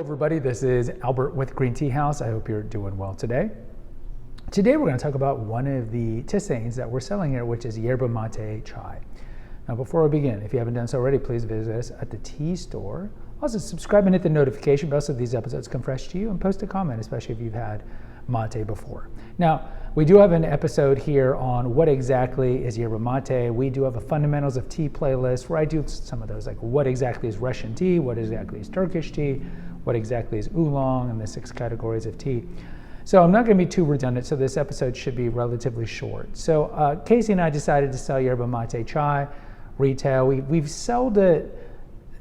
Everybody, this is Albert with Green Tea House. I hope you're doing well today. Today we're going to talk about one of the tisanes that we're selling here, which is Yerba Mate Chai. Now before we begin, if you haven't done so already, please visit us at the tea store. Also subscribe and hit the notification bell so these episodes come fresh to you, and post a comment, especially if you've had mate before. Now, we do have an episode here on what exactly is yerba mate. We do have a fundamentals of tea playlist where I do some of those, like what exactly is Russian tea, what exactly is Turkish tea, what exactly is oolong, and the 6 categories of tea. So I'm not going to be too redundant, so this episode should be relatively short. So Casey and I decided to sell yerba mate chai retail. We've sold it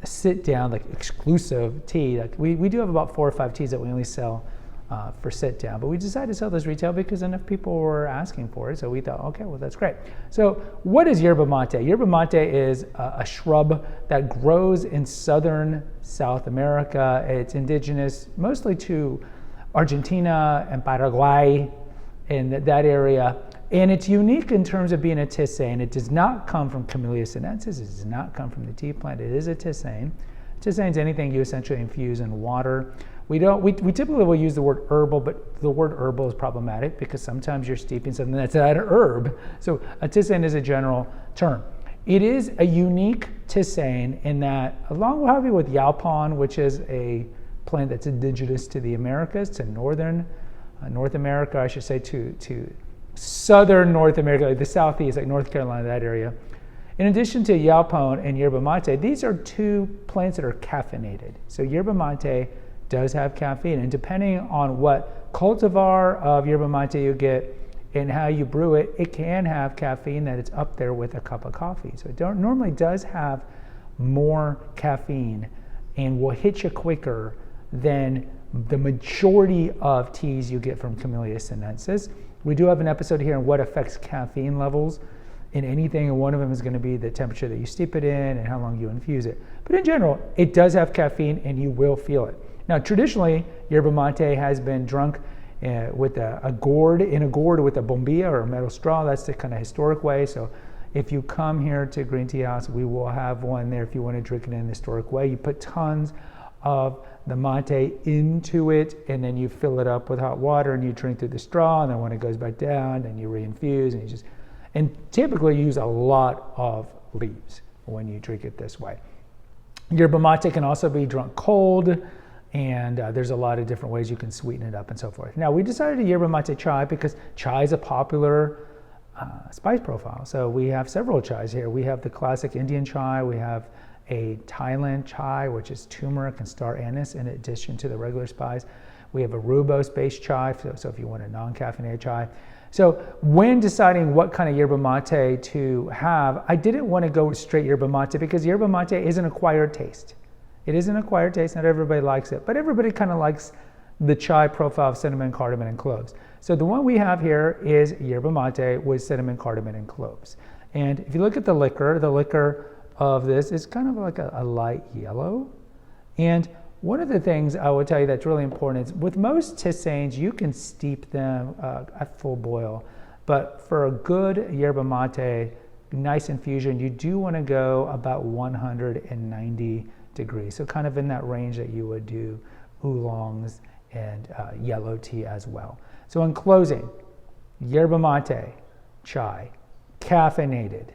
sit down, like exclusive tea. Like we do have about 4 or 5 teas that we only sell for sit down, but we decided to sell this retail because enough people were asking for it. So we thought, okay, well, that's great. So what is yerba mate? Yerba mate is a shrub that grows in southern South America. It's indigenous mostly to Argentina and Paraguay, in that area. And it's unique in terms of being a tisane. It does not come from Camellia sinensis. It does not come from the tea plant. It is a tisane. Tisane is anything you essentially infuse in water. We typically will use the word herbal, but the word herbal is problematic because sometimes you're steeping something that's not an herb. So a tisane is a general term. It is a unique tisane in that, along with yaupon, which is a plant that's indigenous to the Americas, to northern North America, I should say, to southern North America, like the southeast, like North Carolina, that area. In addition to yaupon and yerba mate, these are 2 plants that are caffeinated. So yerba mate does have caffeine, and depending on what cultivar of yerba mate you get and how you brew it, it can have caffeine that it's up there with a cup of coffee. So it normally does have more caffeine and will hit you quicker than the majority of teas you get from Camellia sinensis. We do have an episode here on what affects caffeine levels in anything, and one of them is going to be the temperature that you steep it in and how long you infuse it. But in general, it does have caffeine and you will feel it. Now, traditionally, yerba mate has been drunk with a gourd with a bombilla or a metal straw. That's the kind of historic way. So if you come here to Green Tea House, we will have one there if you want to drink it in an historic way. You put tons of the mate into it, and then you fill it up with hot water and you drink through the straw, and then when it goes back down, then you reinfuse, and typically you use a lot of leaves when you drink it this way. Yerba mate can also be drunk cold, and there's a lot of different ways you can sweeten it up and so forth. Now, we decided to yerba mate chai because chai is a popular spice profile. So we have several chais here. We have the classic Indian chai. We have a Thailand chai, which is turmeric and star anise in addition to the regular spice. We have a rooibos-based chai, so if you want a non-caffeinated chai. So when deciding what kind of yerba mate to have, I didn't want to go straight yerba mate because yerba mate is an acquired taste. It is an acquired taste. Not everybody likes it, but everybody kind of likes the chai profile of cinnamon, cardamom, and cloves. So the one we have here is yerba mate with cinnamon, cardamom, and cloves. And if you look at the liquor of this is kind of like a light yellow. And one of the things I will tell you that's really important is with most tisanes, you can steep them at full boil. But for a good yerba mate, nice infusion, you do want to go about 190 degrees. So kind of in that range that you would do oolongs and yellow tea as well. So in closing, yerba mate, chai, caffeinated.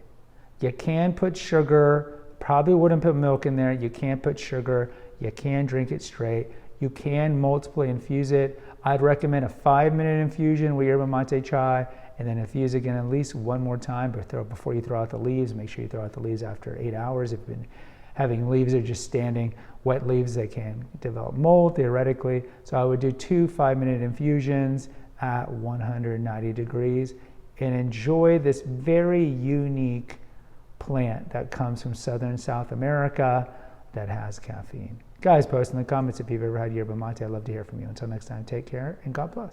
You can put sugar, probably wouldn't put milk in there. You can put sugar. You can drink it straight. You can multiply infuse it. I'd recommend a 5-minute infusion with yerba mate chai, and then infuse again at least one more time before you throw out the leaves. Make sure you throw out the leaves after 8 hours. If you've been having leaves that are just standing wet leaves, they can develop mold theoretically. So I would do 2 5-minute infusions at 190 degrees and enjoy this very unique plant that comes from southern South America that has caffeine. Guys, post in the comments if you've ever had yerba mate. I'd love to hear from you. Until next time, take care and God bless.